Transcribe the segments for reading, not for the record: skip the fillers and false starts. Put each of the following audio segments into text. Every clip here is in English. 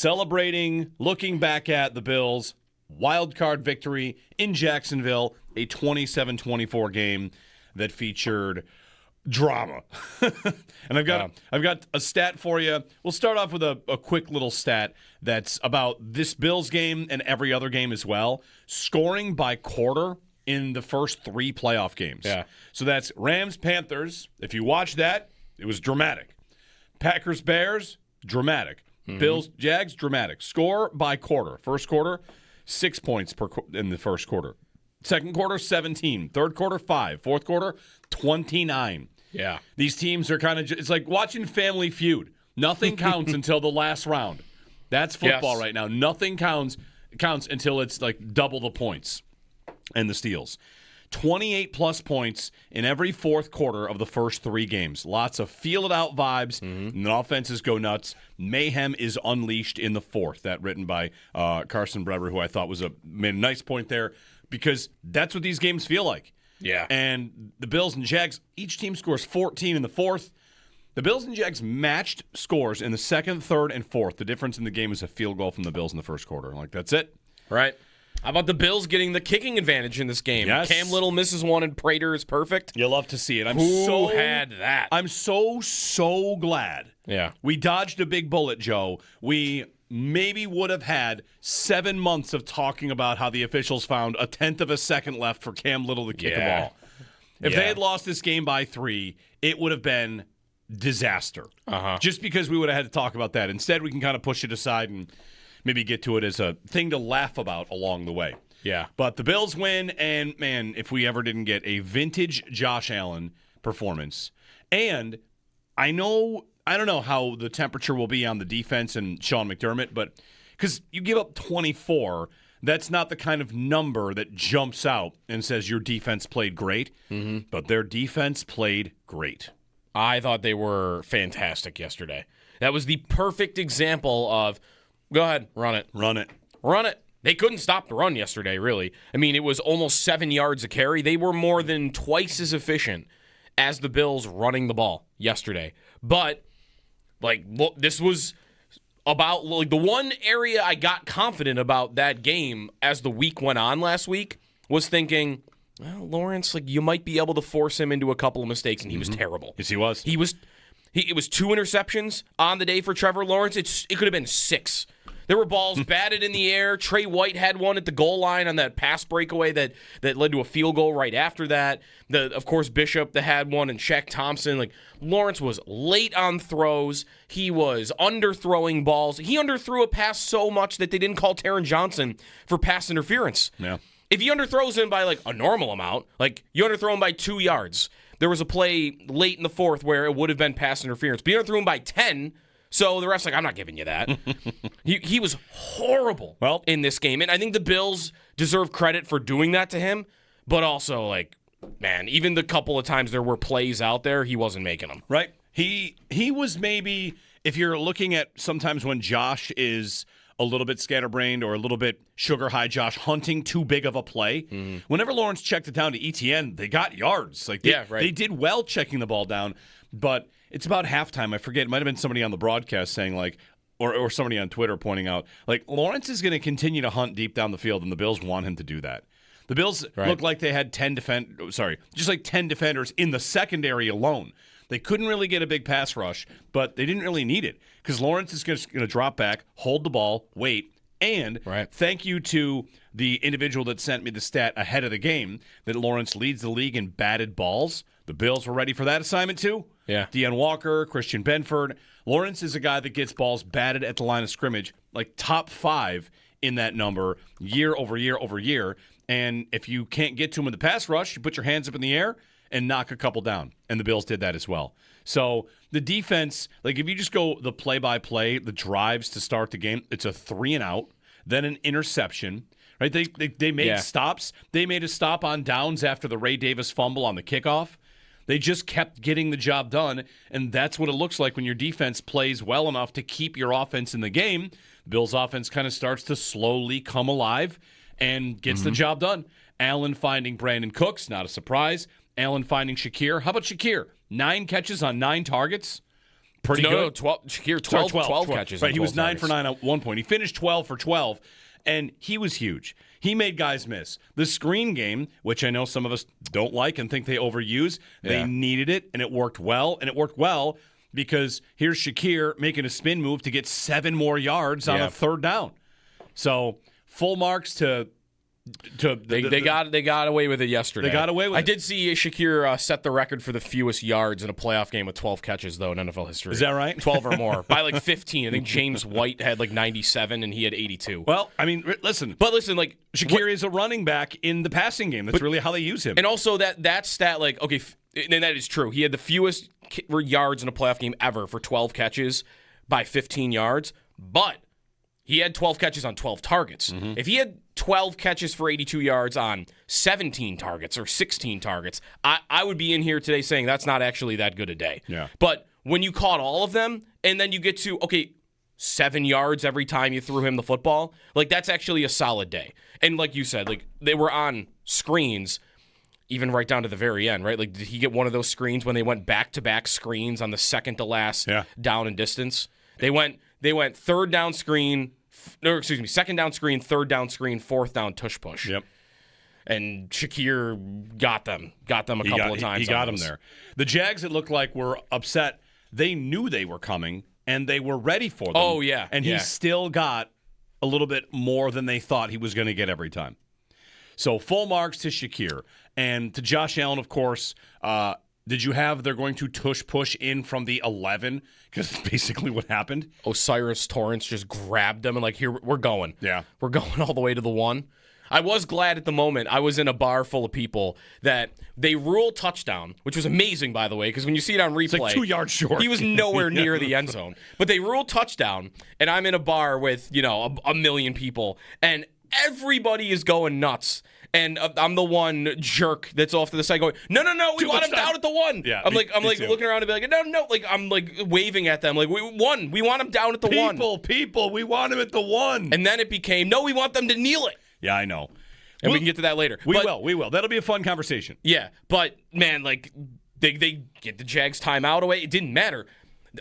celebrating, looking back at the Bills' wild card victory in Jacksonville, a 27-24 game that featured drama. And I've got a stat for you. We'll start off with a quick little stat that's about this Bills game and every other game as well. Scoring by quarter in the first 3 playoff games. Yeah. So that's Rams, Panthers. If you watch that, it was dramatic. Packers, Bears, dramatic. Bills, Jags, dramatic. Score by quarter. First quarter, 6 points in the first quarter. Second quarter, 17. Third quarter, 5. Fourth quarter, 29. Yeah. These teams are kind of, it's like watching Family Feud. Nothing counts until the last round. That's football right now. Nothing counts until it's like double the points and the steals. 28-plus points in every fourth quarter of the first 3 games. Lots of feel-it-out vibes. And the offenses go nuts. Mayhem is unleashed in the fourth. That written by Carson Breber, who I thought made a nice point there, because that's what these games feel like. Yeah. And the Bills and Jags, each team scores 14 in the fourth. The Bills and Jags matched scores in the second, third, and fourth. The difference in the game is a field goal from the Bills in the first quarter. Like, that's it. Right. How about the Bills getting the kicking advantage in this game? Yes. Cam Little misses one and Prater is perfect. You'll love to see it. Who had that? I'm so glad. Yeah. We dodged a big bullet, Joe. We maybe would have had 7 months of talking about how the officials found a tenth of a second left for Cam Little to kick the ball. If they had lost this game by 3, it would have been disaster. Just because we would have had to talk about that. Instead, we can kind of push it aside and maybe get to it as a thing to laugh about along the way. Yeah. But the Bills win, and, man, if we ever didn't get a vintage Josh Allen performance. And I don't know how the temperature will be on the defense and Sean McDermott, but because you give up 24, that's not the kind of number that jumps out and says your defense played great. But their defense played great. I thought they were fantastic yesterday. That was the perfect example of, go ahead, run it. Run it. Run it. They couldn't stop the run yesterday, really. I mean, it was almost 7 yards a carry. They were more than twice as efficient as the Bills running the ball yesterday. But, like, look, this was about, like, the one area I got confident about that game as the week went on last week was thinking, well, Lawrence, like, you might be able to force him into a couple of mistakes, and he was terrible. Yes, he was. It was 2 interceptions on the day for Trevor Lawrence. It could have been 6. There were balls batted in the air. Trey White had one at the goal line on that pass breakaway that led to a field goal right after that. Of course, Bishop that had one, and Shaq Thompson. Like, Lawrence was late on throws. He was underthrowing balls. He underthrew a pass so much that they didn't call Taron Johnson for pass interference. Yeah. If he underthrows him by, like, a normal amount, like, you underthrow him by 2 yards. There was a play late in the fourth where it would have been pass interference. But you underthrew him by 10, so the ref's like, I'm not giving you that. He was horrible in this game. And I think the Bills deserve credit for doing that to him. But also, like, man, even the couple of times there were plays out there, he wasn't making them. Right. He was maybe, if you're looking at sometimes when Josh is a little bit scatterbrained or a little bit sugar high Josh hunting too big of a play. Whenever Lawrence checked it down to ETN, they got yards. Like they did well checking the ball down, but it's about halftime. I forget. It might have been somebody on the broadcast saying, like, or somebody on Twitter pointing out, like, Lawrence is going to continue to hunt deep down the field, and the Bills want him to do that. The Bills looked like they had 10 defenders in the secondary alone. They couldn't really get a big pass rush, but they didn't really need it because Lawrence is going to drop back, hold the ball, wait, and thank you to the individual that sent me the stat ahead of the game that Lawrence leads the league in batted balls. The Bills were ready for that assignment too. Yeah. Deanne Walker, Christian Benford. Lawrence is a guy that gets balls batted at the line of scrimmage, like top 5 in that number year over year over year. And if you can't get to him with the pass rush, you put your hands up in the air and knock a couple down. And the Bills did that as well. So the defense, like if you just go the play-by-play, the drives to start the game, it's a 3 and out, then an interception. Right? They made stops. They made a stop on downs after the Ray Davis fumble on the kickoff. They just kept getting the job done, and that's what it looks like when your defense plays well enough to keep your offense in the game. The Bills' offense kind of starts to slowly come alive and gets the job done. Allen finding Brandon Cooks, not a surprise. Allen finding Shakir. How about Shakir? 9 catches on 9 targets. pretty no, good. No, 12. Shakir, 12 catches. Right, he was 9 targets. for 9 at one point. He finished 12 for 12, and he was huge. He made guys miss. The screen game, which I know some of us don't like and think they overuse, they needed it, and it worked well. And it worked well because here's Shakir making a spin move to get 7 more yards on a third down. So full marks to They got away with it yesterday. They got away with it. I did see Shakir set the record for the fewest yards in a playoff game with 12 catches, though, in NFL history. Is that right? 12 or more. By like 15. I think James White had like 97, and he had 82. Well, I mean, listen. But listen, like Shakir is a running back in the passing game. That's really how they use him. And also that stat, like, okay, and that is true. He had the fewest yards in a playoff game ever for 12 catches by 15 yards, but he had 12 catches on 12 targets. Mm-hmm. If he had 12 catches for 82 yards on 17 targets or 16 targets, I would be in here today saying that's not actually that good a day. Yeah. But when you caught all of them and then you get to, 7 yards every time you threw him the football, like that's actually a solid day. And like you said, like they were on screens even right down to the very end, right? Like did he get one of those screens when they went back-to-back screens on the second to last down and distance? They went third down screen, second down screen, third down screen, fourth down tush push. Yep. And Shakir got them a couple of times. He got them there. The Jags, it looked like, were upset. They knew they were coming, and they were ready for them. Oh, yeah. And he still got a little bit more than they thought he was going to get every time. So full marks to Shakir. And to Josh Allen, of course, did you have they're going to tush push in from the 11? Because that's basically what happened. Osiris Torrance just grabbed them and like, here, we're going. Yeah. We're going all the way to the 1. I was glad at the moment. I was in a bar full of people that they ruled touchdown, which was amazing, by the way, because when you see it on replay. It's like 2 yards short. He was nowhere near the end zone. But they ruled touchdown, and I'm in a bar with, a million people, and everybody is going nuts. And I'm the one jerk that's off to the side going, no, we want him down at the 1. Yeah, I'm like looking around and be like, no, like I'm like waving at them, like we want him down at the 1. People, we want him at the 1. And then it became, no, we want them to kneel it. Yeah, I know. And we can get to that later. We will. That'll be a fun conversation. Yeah, but man, like they get the Jags timeout away. It didn't matter.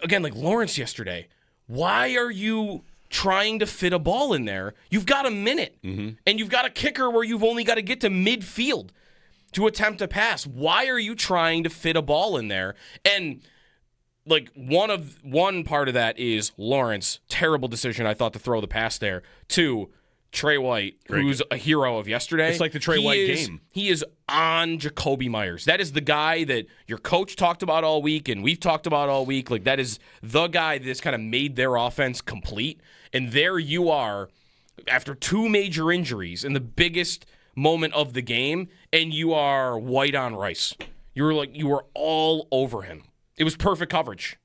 Again, like Lawrence yesterday. Why are you trying to fit a ball in there? You've got a minute, and you've got a kicker where you've only got to get to midfield to attempt a pass. Why are you trying to fit a ball in there? And like one part of that is Lawrence, terrible decision, I thought, to throw the pass there. 2, Trey White, who's a hero of yesterday. It's like the Trey White game. He is on Jacoby Myers. That is the guy that your coach talked about all week and we've talked about all week. Like that is the guy that's kind of made their offense complete. And there you are after 2 major injuries in the biggest moment of the game, and you are white on rice. You were all over him. It was perfect coverage.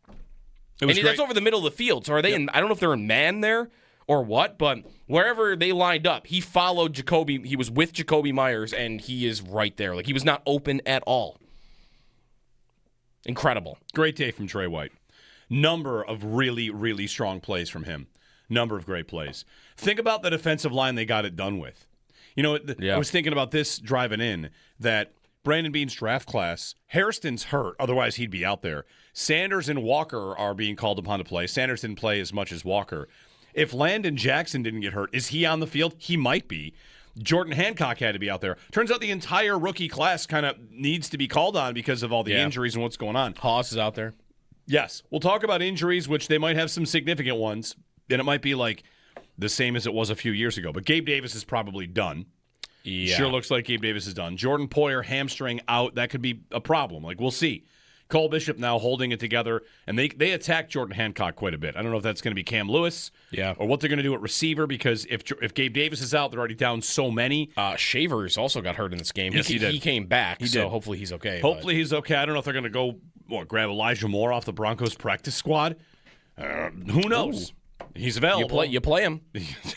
That's over the middle of the field. So are they in? I don't know if they're in man there or what, but wherever they lined up, he followed Jacoby. He was with Jacoby Myers, and he is right there. Like he was not open at all. Incredible. Great day from Trey White. Number of really, really strong plays from him. Number of great plays. Think about the defensive line they got it done with. I was thinking about this driving in, that Brandon Beane's draft class, Hairston's hurt, otherwise he'd be out there. Sanders and Walker are being called upon to play. Sanders didn't play as much as Walker. If Landon Jackson didn't get hurt, is he on the field? He might be. Jordan Hancock had to be out there. Turns out the entire rookie class kind of needs to be called on because of all the injuries and what's going on. Haas is out there. Yes. We'll talk about injuries, which they might have some significant ones, and it might be like the same as it was a few years ago. But Gabe Davis is probably done. Yeah. Sure looks like Gabe Davis is done. Jordan Poyer, hamstring out. That could be a problem. Like, we'll see. Cole Bishop now holding it together, and they attack Jordan Hancock quite a bit. I don't know if that's going to be Cam Lewis or what they're going to do at receiver, because if Gabe Davis is out, they're already down so many. Shavers also got hurt in this game. Yes, he did. He came back, he so did. hopefully he's okay. Hopefully he's okay. I don't know if they're going to go grab Elijah Moore off the Broncos practice squad. Who knows? Ooh. He's available. You play him.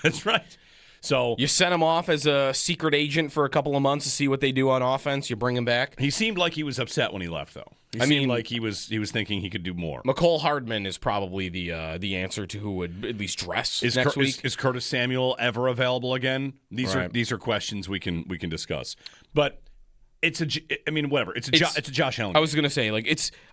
That's right. So you send him off as a secret agent for a couple of months to see what they do on offense. You bring him back. He seemed like he was upset when he left, though. He seemed like he was thinking he could do more. McCole Hardman is probably the answer to who would at least dress next week. Is Curtis Samuel ever available again? These are questions we can discuss. But whatever. It's a Josh Allen. I was gonna say,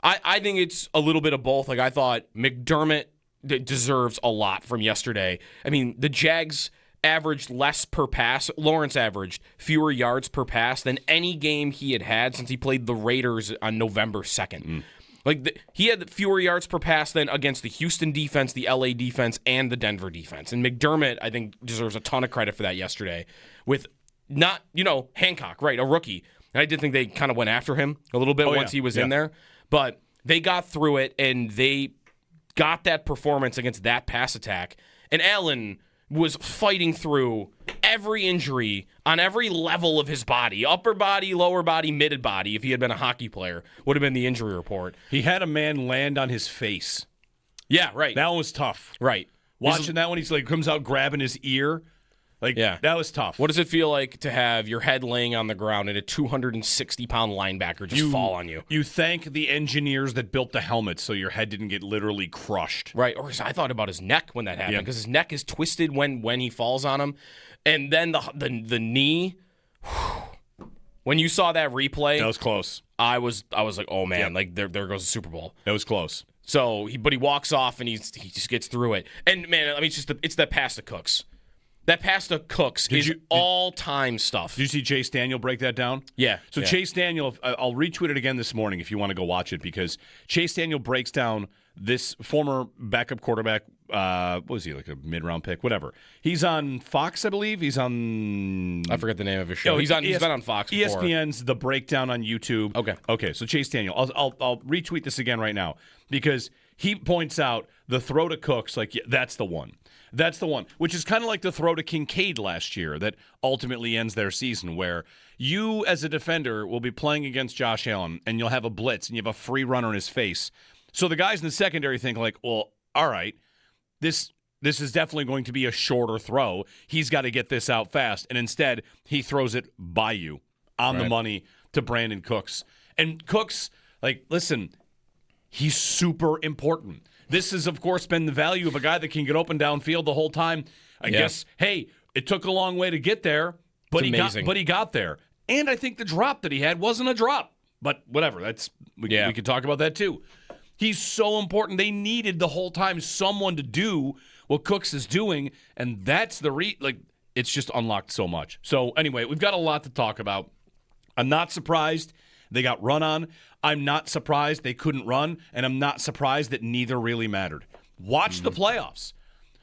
I think it's a little bit of both. Like, I thought McDermott deserves a lot from yesterday. I mean, the Jags averaged less per pass. Lawrence averaged fewer yards per pass than any game he had since he played the Raiders on November 2nd. He had fewer yards per pass than against the Houston defense, the LA defense, and the Denver defense. And McDermott, I think, deserves a ton of credit for that yesterday with not, Hancock, right, a rookie. And I did think they kind of went after him a little bit once he was in there. But they got through it, and they got that performance against that pass attack. And Allen was fighting through every injury on every level of his body, upper body, lower body, mid body. If he had been a hockey player, would have been the injury report. He had a man land on his face. Yeah, right. That one was tough. Right. Watching that one, he's comes out grabbing his ear. That was tough. What does it feel like to have your head laying on the ground and a 260-pound linebacker just fall on you? You thank the engineers that built the helmet so your head didn't get literally crushed. Right. Or I thought about his neck when that happened because his neck is twisted when he falls on him. And then the knee, when you saw that replay. That was close. I was like, oh, man, there goes the Super Bowl. That was close. So, he walks off and he just gets through it. And, man, I mean, it's that pass to Cooks. That pass to Cooks is all-time stuff. Did you see Chase Daniel break that down? Yeah. So Chase Daniel, I'll retweet it again this morning if you want to go watch it, because Chase Daniel breaks down this former backup quarterback. What was he, like a mid-round pick? Whatever. He's on Fox, I believe. He's on... I forget the name of his show. He's been on Fox before. ESPN's The Breakdown on YouTube. Okay, so Chase Daniel. I'll retweet this again right now, because he points out the throw to Cooks, that's the one. That's the one, which is kind of like the throw to Kincaid last year that ultimately ends their season, where you as a defender will be playing against Josh Allen and you'll have a blitz and you have a free runner in his face. So the guys in the secondary think well, all right, this is definitely going to be a shorter throw. He's got to get this out fast. And instead, he throws it by you on the money to Brandon Cooks. And Cooks, listen, he's super important. This has, of course, been the value of a guy that can get open downfield the whole time. I guess, hey, it took a long way to get there, but he got there. And I think the drop that he had wasn't a drop. But whatever, we could talk about that too. He's so important. They needed the whole time someone to do what Cooks is doing, and that's it's just unlocked so much. So anyway, we've got a lot to talk about. I'm not surprised they got run on. I'm not surprised they couldn't run, and I'm not surprised that neither really mattered. Watch the playoffs.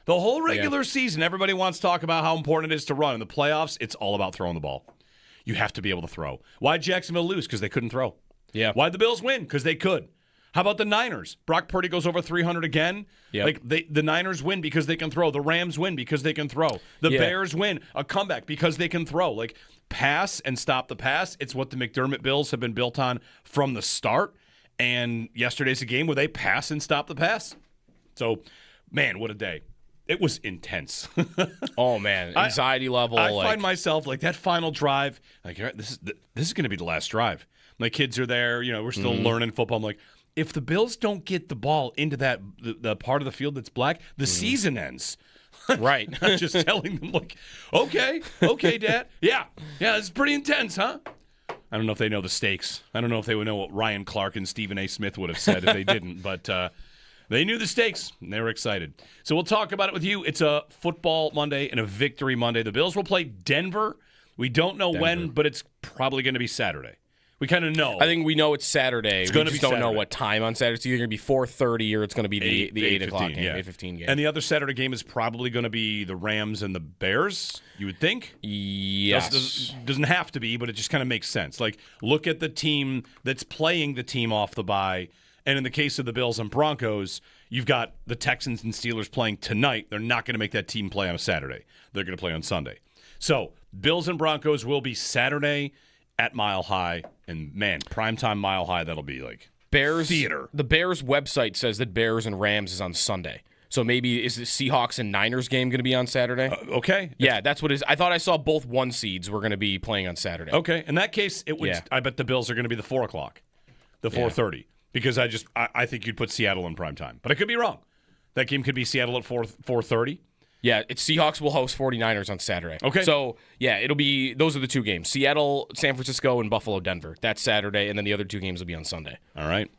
The whole regular season, everybody wants to talk about how important it is to run. In the playoffs, it's all about throwing the ball. You have to be able to throw. Why'd Jacksonville lose? Because they couldn't throw. Yeah. Why'd the Bills win? Because they could. How about the Niners? Brock Purdy goes over 300 again. Yep. The Niners win because they can throw. The Rams win because they can throw. The Bears win a comeback because they can throw. Pass and stop the pass. It's what the McDermott Bills have been built on from the start. And yesterday's a game where they pass and stop the pass. So, man, what a day. It was intense. Oh, man. Anxiety level. I find myself, that final drive, this is going to be the last drive. My kids are there. We're still learning football. I'm like, if the Bills don't get the ball into the part of the field that's black, the season ends. Right. I'm just telling them, okay, Dad. Yeah, it's pretty intense, huh? I don't know if they know the stakes. I don't know if they would know what Ryan Clark and Stephen A. Smith would have said if they didn't, but they knew the stakes, and they were excited. So we'll talk about it with you. It's a football Monday and a victory Monday. The Bills will play Denver. We don't know when, but it's probably going to be Saturday. We kind of know. I think we know it's Saturday. It's going to be don't Saturday. know what time on Saturday. It's either going to be 4:30 or it's going to be the 8 o'clock game, 8:15 game. And the other Saturday game is probably going to be the Rams and the Bears, you would think? Yes. Doesn't have to be, but it just kind of makes sense. Look at the team that's playing the team off the bye. And in the case of the Bills and Broncos, you've got the Texans and Steelers playing tonight. They're not going to make that team play on a Saturday. They're going to play on Sunday. So Bills and Broncos will be Saturday at Mile High, and man, primetime Mile High, that'll be Bears theater. The Bears website says that Bears and Rams is on Sunday. So maybe is the Seahawks and Niners game going to be on Saturday? Okay. Yeah, that's what it is. I thought I saw both 1 seeds were going to be playing on Saturday. Okay. In that case, it would. I bet the Bills are going to be the 4 o'clock, the 4:30, because I think you'd put Seattle in primetime. But I could be wrong. That game could be Seattle at 4:30. Yeah, it's Seahawks will host 49ers on Saturday. Okay. So, yeah, those are the two games. Seattle, San Francisco, and Buffalo, Denver. That's Saturday, and then the other two games will be on Sunday. All right.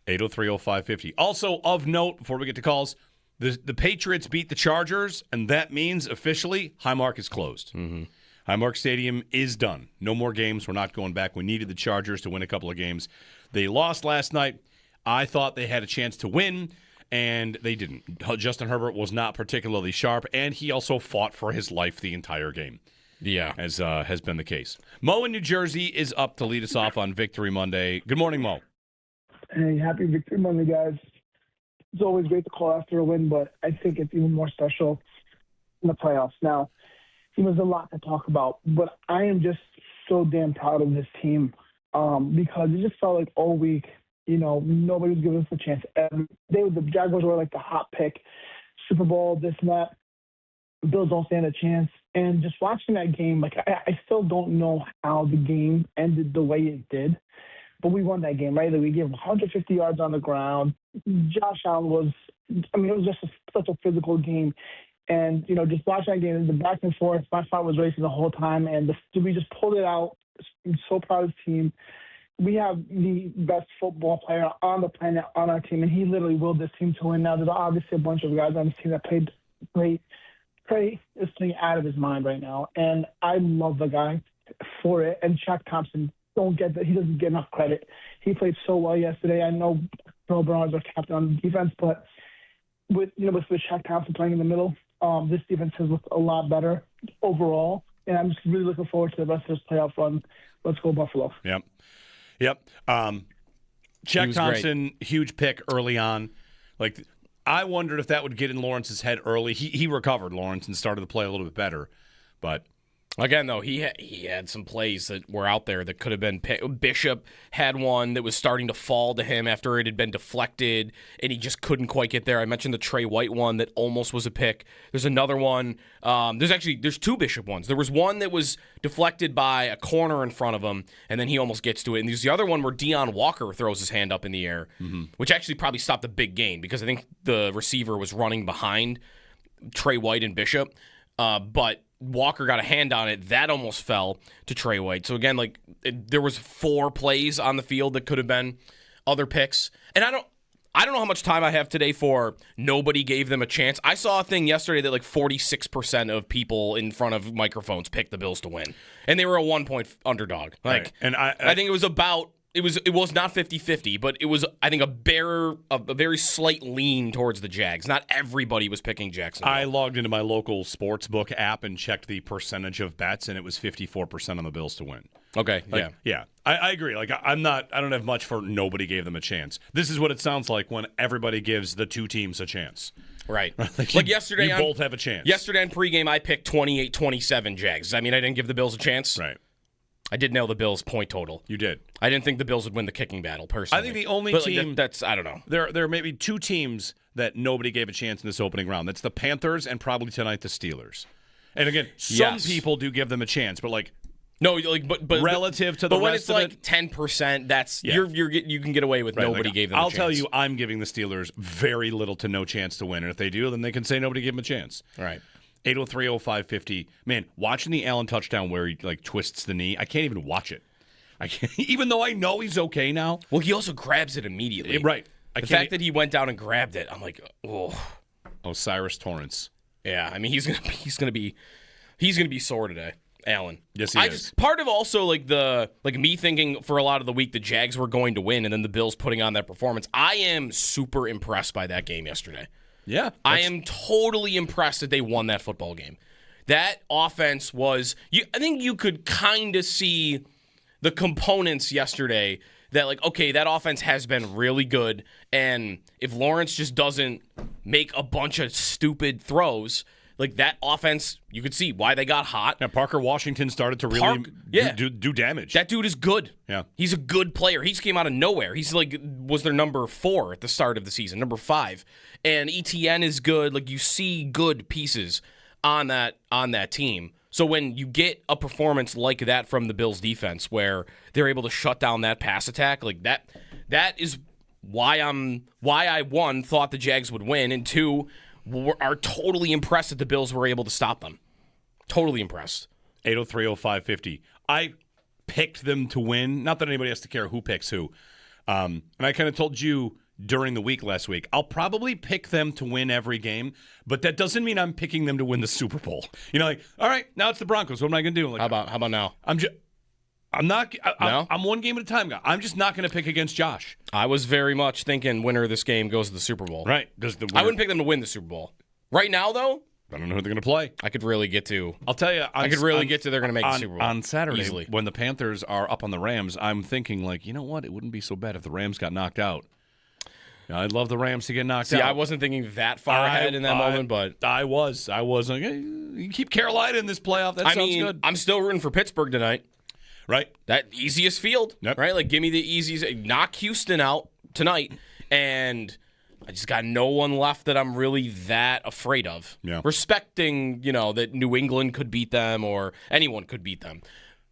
803-0550. Also, of note, before we get to calls, the Patriots beat the Chargers, and that means officially Highmark is closed. Mm-hmm. Highmark Stadium is done. No more games. We're not going back. We needed the Chargers to win a couple of games. They lost last night. I thought they had a chance to win, and they didn't. Justin Herbert was not particularly sharp, and he also fought for his life the entire game. Yeah. As has been the case. Mo in New Jersey is up to lead us off on Victory Monday. Good morning, Mo. Hey, happy Victory Monday, guys. It's always great to call after a win, but I think it's even more special in the playoffs. Now, there's a lot to talk about, but I am just so damn proud of this team because it just felt like all week, nobody was giving us a chance. The Jaguars were like the hot pick, Super Bowl, this and that. The Bills don't stand a chance. And just watching that game, I still don't know how the game ended the way it did. But we won that game, right? We gave 150 yards on the ground. Josh Allen it was just such a physical game. And, just watching that game, the back and forth, my heart was racing the whole time. And we just pulled it out. I'm so proud of the team. We have the best football player on the planet on our team, and he literally willed this team to win. Now, there's obviously a bunch of guys on this team that played great. Trey is playing out of his mind right now, and I love the guy for it. And Shaq Thompson, he doesn't get enough credit. He played so well yesterday. I know Earl Bernard's our captain on defense, but with Shaq Thompson playing in the middle, this defense has looked a lot better overall. And I'm just really looking forward to the rest of this playoff run. Let's go Buffalo. Yep. Shaq Thompson, great. Huge pick early on. I wondered if that would get in Lawrence's head early. He recovered, Lawrence, and started to play a little bit better. But again, though, he had some plays that were out there that could have been Bishop had one that was starting to fall to him after it had been deflected, and he just couldn't quite get there. I mentioned the Trey White one that almost was a pick. There's another one. There's two Bishop ones. There was one that was deflected by a corner in front of him, and then he almost gets to it. And there's the other one where Deion Walker throws his hand up in the air, which actually probably stopped a big gain because I think the receiver was running behind Trey White and Bishop. But Walker got a hand on it. That almost fell to Trey White. So again, there was 4 plays on the field that could have been other picks. And I don't know how much time I have today for nobody gave them a chance. I saw a thing yesterday that 46% of people in front of microphones picked the Bills to win, and they were a 1-point underdog. Right. And I think it was about. It was not 50-50, but it was, I think, a very slight lean towards the Jags. Not everybody was picking Jacksonville. I logged into my local sportsbook app and checked the percentage of bets, and it was 54% on the Bills to win. Okay, yeah. I agree. I don't have much for nobody gave them a chance. This is what it sounds like when everybody gives the two teams a chance. Right. Yesterday, you both have a chance. Yesterday in pregame, I picked 28-27 Jags. I didn't give the Bills a chance. Right. I did nail the Bills' point total. You did. I didn't think the Bills would win the kicking battle, personally. I think the only team that's I don't know. There may be 2 teams that nobody gave a chance in this opening round. That's the Panthers and probably tonight the Steelers. And again, some people do give them a chance, but no, but relative to the rest of it, but when it's 10%, that's you can get away with nobody gave them a chance. I'll tell you, I'm giving the Steelers very little to no chance to win, and if they do, then they can say nobody gave them a chance. All right. 803-0550. Man, watching the Allen touchdown where he twists the knee, I can't even watch it. I can't, even though I know he's okay now. Well, he also grabs it immediately. Right. The fact that he went down and grabbed it, I'm like, oh. Osiris Torrance. Yeah, he's gonna be sore today, Allen. Yes, he is. Part of also me thinking for a lot of the week the Jags were going to win, and then the Bills putting on that performance. I am super impressed by that game yesterday. Yeah. I am totally impressed that they won that football game. That offense was I think you could kind of see the components yesterday that that offense has been really good, and if Lawrence just doesn't make a bunch of stupid throws, that offense, you could see why they got hot. Yeah, Parker Washington started to really do damage. That dude is good. Yeah. He's a good player. He just came out of nowhere. He's was their number 4 at the start of the season, number 5. And ETN is good. You see good pieces on that team. So when you get a performance like that from the Bills defense where they're able to shut down that pass attack, that is why I, 1, thought the Jags would win, and 2, are totally impressed that the Bills were able to stop them. Totally impressed. 803-0550. I picked them to win. Not that anybody has to care who picks who. And I kind of told you during the week last week, I'll probably pick them to win every game, but that doesn't mean I'm picking them to win the Super Bowl. You know, like, all right, now it's the Broncos. What am I going to do? Like, how about now? I'm one game at a time guy. I'm just not going to pick against Josh. I was very much thinking winner of this game goes to the Super Bowl. Right. I wouldn't pick them to win the Super Bowl. Right now, though, I don't know who they're going to play. I could really get to. I'll tell you. They're going to make the Super Bowl on Saturday easily. When the Panthers are up on the Rams. I'm thinking, like, you know what? It wouldn't be so bad if the Rams got knocked out. I'd love the Rams to get knocked out. See, I wasn't thinking that far ahead in that moment, but I was like, hey, you keep Carolina in this playoff. That sounds good. I'm still rooting for Pittsburgh tonight. Right. That easiest field. Yep. Right? Like, give me the easiest. Knock Houston out tonight, and I just got no one left that I'm really that afraid of. Yeah. Respecting, that New England could beat them or anyone could beat them.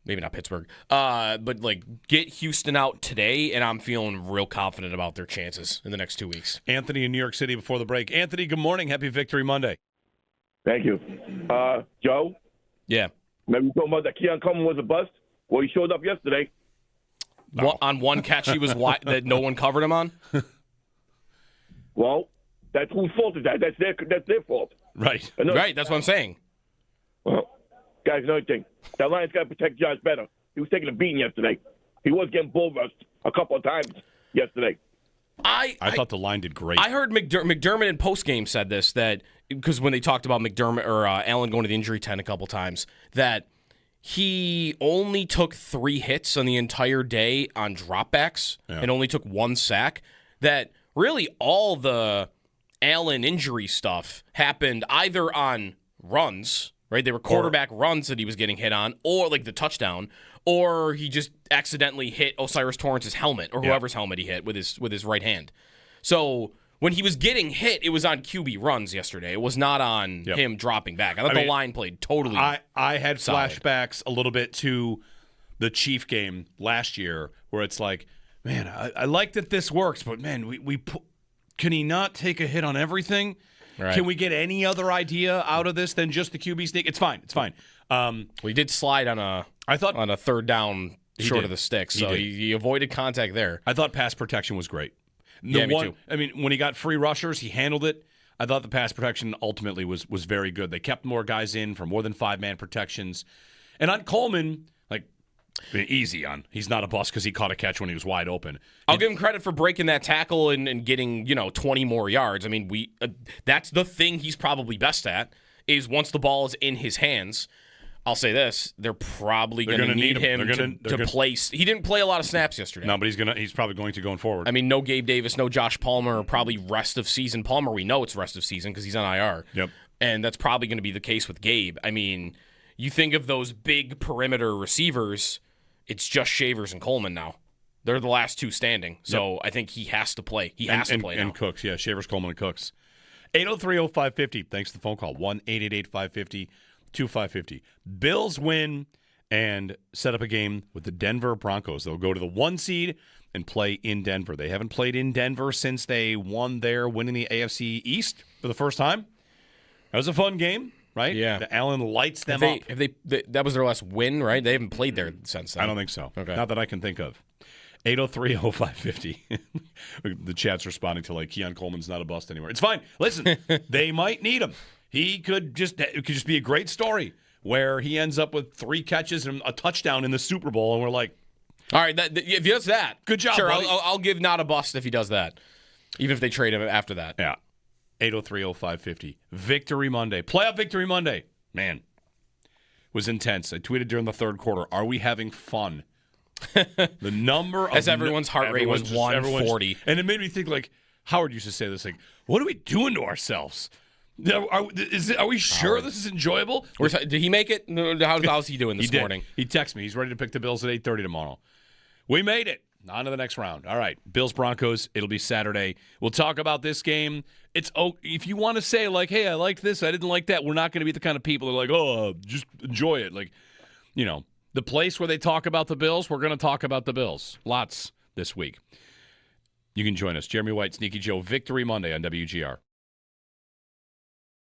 Maybe not Pittsburgh. But, get Houston out today, and I'm feeling real confident about their chances in the next 2 weeks. Anthony in New York City before the break. Anthony, good morning. Happy Victory Monday. Thank you. Joe? Yeah. Remember you talking about that Keon Coleman was a bust? Well, he showed up yesterday. On one catch he was that no one covered him on? Well, that's whose fault is that? That's their fault. Right. Right, that's what I'm saying. Well, guys, another thing. That Lions got to protect Josh better. He was taking a beating yesterday. He was getting bull rushed a couple of times yesterday. I thought the line did great. I heard McDermott in postgame said this, that because when they talked about McDermott or Allen going to the injury tent a couple times, that he only took 3 hits on the entire day on dropbacks and only took 1 sack. That really all the Allen injury stuff happened either on runs, right? They were quarterback runs that he was getting hit on, or like the touchdown, or he just accidentally hit Osiris Torrance's helmet or whoever's helmet he hit with his right hand. So when he was getting hit, it was on QB runs yesterday. It was not on him dropping back. I thought the line played totally I had solid. flashbacks a little bit to the Chief game last year where it's like, man, I like that this works, but, man, can he not take a hit on everything? Right. Can we get any other idea out of this than just the QB sneak? It's fine. He did slide on a third down short of the stick, so he avoided contact there. I thought pass protection was great. Me too. I mean, when he got free rushers, he handled it. I thought the pass protection ultimately was very good. They kept more guys in for more than 5-man protections. And on Coleman, easy on. He's not a bust because he caught a catch when he was wide open. I'll give him credit for breaking that tackle and getting 20 more yards. I mean, that's the thing he's probably best at, is once the ball is in his hands. I'll say this: they're probably going to need him to play. He didn't play a lot of snaps yesterday. No, but he's probably going to going forward. I mean, no Gabe Davis, no Josh Palmer, probably rest of season. Palmer, we know it's rest of season because he's on IR. Yep. And that's probably going to be the case with Gabe. I mean, you think of those big perimeter receivers, it's just Shavers and Coleman now. They're the last 2 standing. So I think he has to play. He has to play now. And Cooks, yeah, Shavers, Coleman, and Cooks. 803-0550. Thanks for the phone call. 1-888-550-2550. Bills win and set up a game with the Denver Broncos. They'll go to the 1 seed and play in Denver. They haven't played in Denver since they won there, winning the AFC East for the first time. That was a fun game, right? Yeah. The Allen lights them up. That was their last win, right? They haven't played there since then. I don't think so. Okay. Not that I can think of. 803-0550. The chat's responding to Keon Coleman's not a bust anymore. It's fine. Listen, they might need him. It could just be a great story where he ends up with 3 catches and a touchdown in the Super Bowl, and we're like, all right, if he does that, good job, sure, buddy. I'll give not a bust if he does that, even if they trade him after that. Yeah. 803-0550. Victory Monday. Playoff Victory Monday. Man, was intense. I tweeted during the third quarter, are we having fun? The number of... As everyone's heart rate was 140. And it made me think, Howard used to say this, what are we doing to ourselves? Are we sure this is enjoyable? Did he make it? How's he doing this morning? He texted me. He's ready to pick the Bills at 8:30 tomorrow. We made it. On to the next round. All right. Bills-Broncos. It'll be Saturday. We'll talk about this game. If you want to say, hey, I liked this, I didn't like that, we're not going to be the kind of people that are just enjoy it. The place where they talk about the Bills, we're going to talk about the Bills. Lots this week. You can join us. Jeremy White, Sneaky Joe, Victory Monday on WGR.